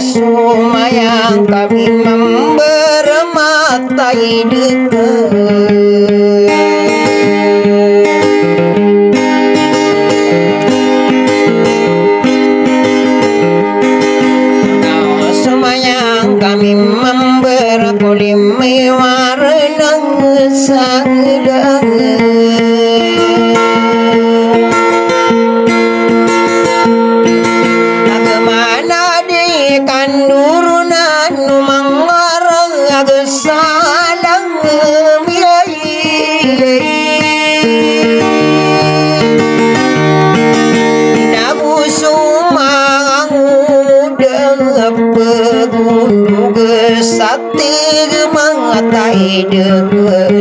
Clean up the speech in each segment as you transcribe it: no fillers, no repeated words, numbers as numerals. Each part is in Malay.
sumayang kami membermatai dekat. Sumayang kami memberkulimi warna sadang. Kandurunan mangarang agasalang nabusumang udang pegunung gesati mangatai deken.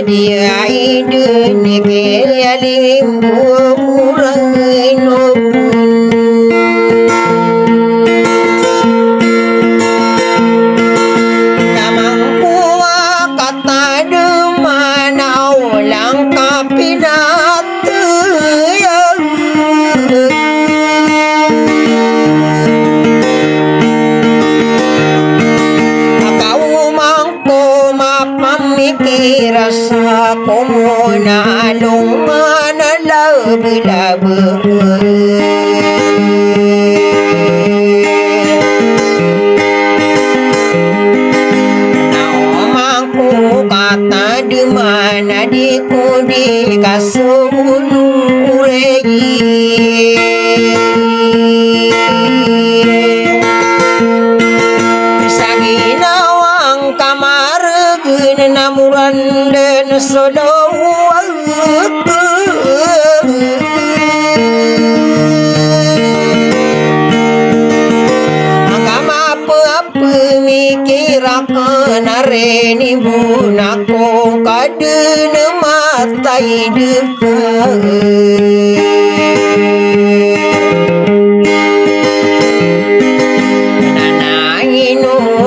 Dia ide ni kelim burang inopun namang kuah kata demana ulang kapinat yang kau mangko mamikir rasa komuna lungan labu-labu namaku kata di mana diku di kasunung rei saginawang kamar namuran dan solowak angkam apa-apa mikir akan areni bunako kadena matai dekat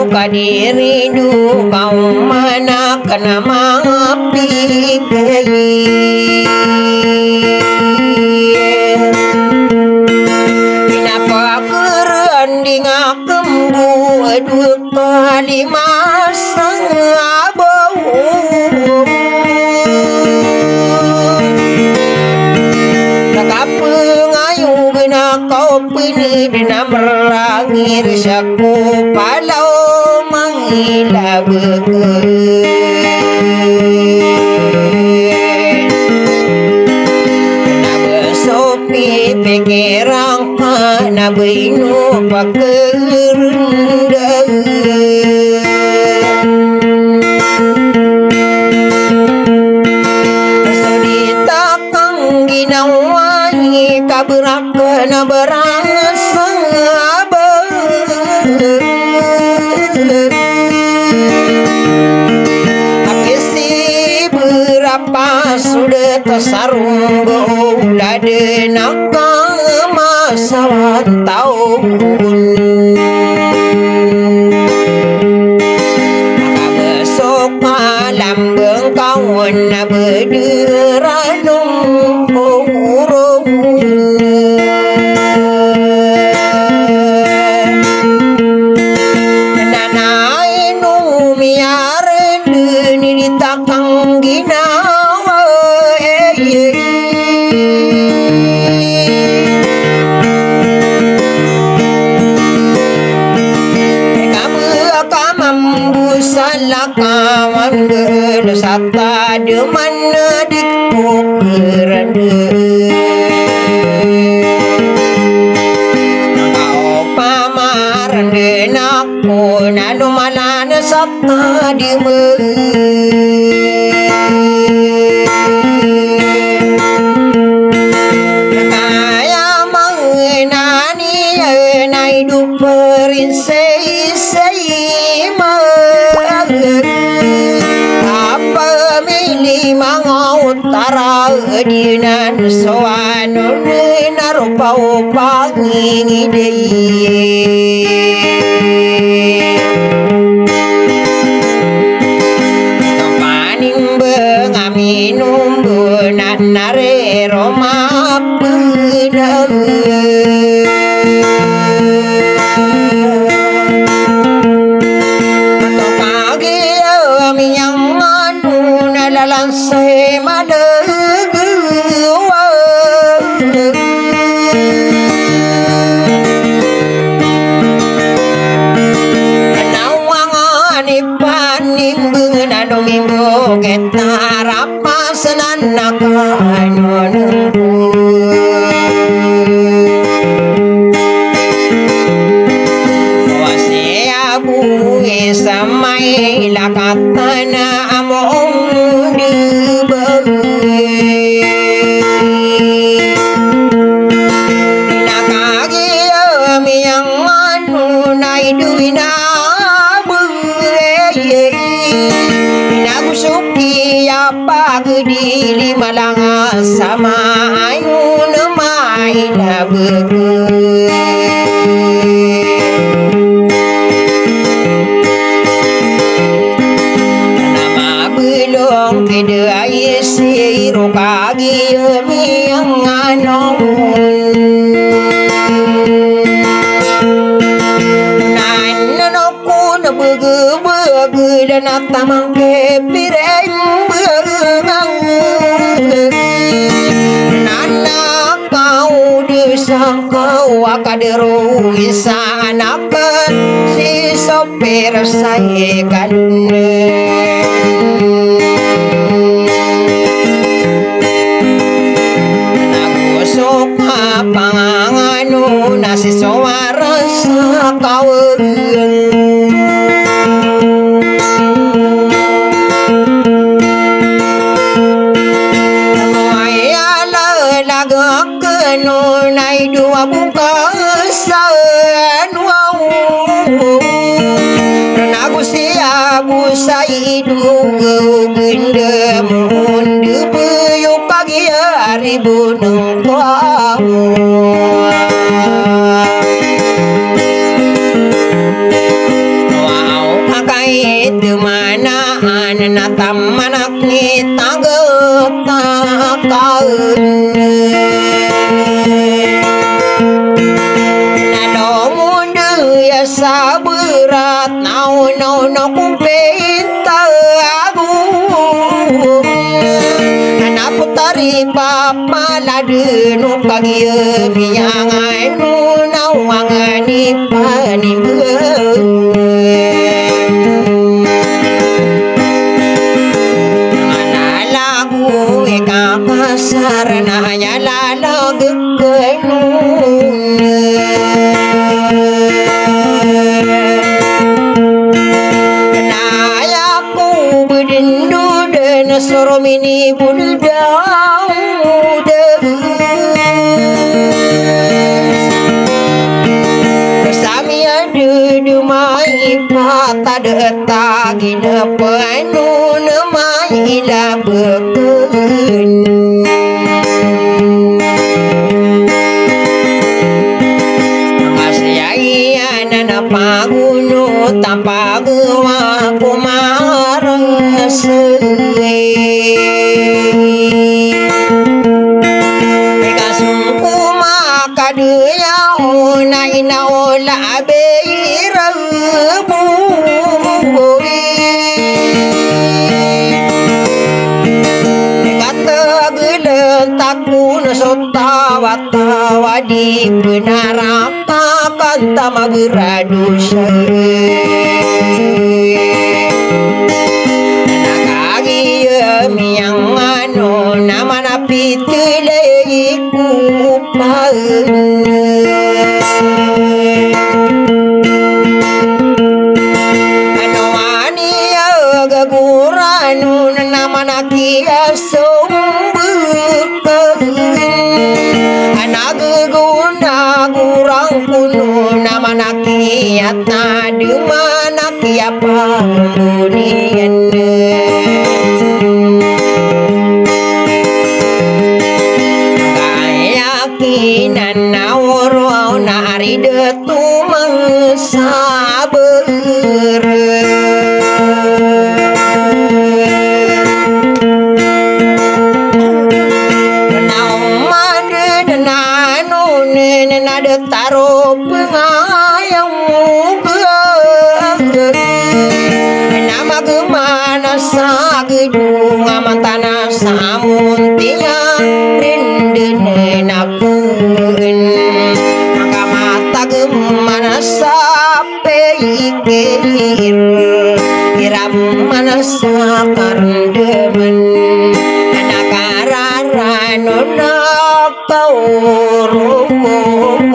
kadiri du kau mana kena mapi kenapa keranding kembu dua kali masa abau tak pengayu kena kau pilih dina merangir syaku palau ila na besopi pikirang na binu pakerunda sedita kang ginawai kaberaka na berasa apa sudah tersarung bola denak masa tahun maka besok malam bengkawan berderanung urung nanai numiare deni ditakang gina kawan bersata di mana diku kerana kau pamaran denakku nalu malan sata di kaya mengenani nai du perinsei apa milih mangau tara dinan soanu narupau pangi dei paning bengaminum tarapasanan nakanon samai lakatana among dibagi nakagi yang anu nai duina buye nagusuki apa gedi limalanga sama ayun mai labege kedai siro kagi miang anong nananoku na bege dan atamang kepireng berengang nana kau desang kau akadero isanakan si sopir saya kan panganganu nasi sowaras kaweung ayala lagakenu nai dua bungkasan wau nagu siagu saidu gendem undu puyuk pagi hari bunung wow pakai temana anak tamanak ni tanggap takaun nado mundu ya saberat nau kupinta aku putari papa ladenu kagia mianganu nawangani pani lagu eka pasar nanya lagu kenun nayaku berindu dan soromini budau bersami ada demai patah detagi nepenu nemai lah beken nana pagunu tanpa gua kumarang kasungku maka dia nai naola beirabu kata gelentakku nasotawa-tawa di benaraka kanta mageradu nakagi miang ano nama napi tuleiku ano ani gaguranu nama nakia gurang kuno nama nakiat nadi mana kiapa bunian kayakinan nawro nari detu mengsaber taruh pengayang nama kemana sagedung aman tanah samuntinya rindene napun maka mata kemana sape ikir iram mana sakar bầu rung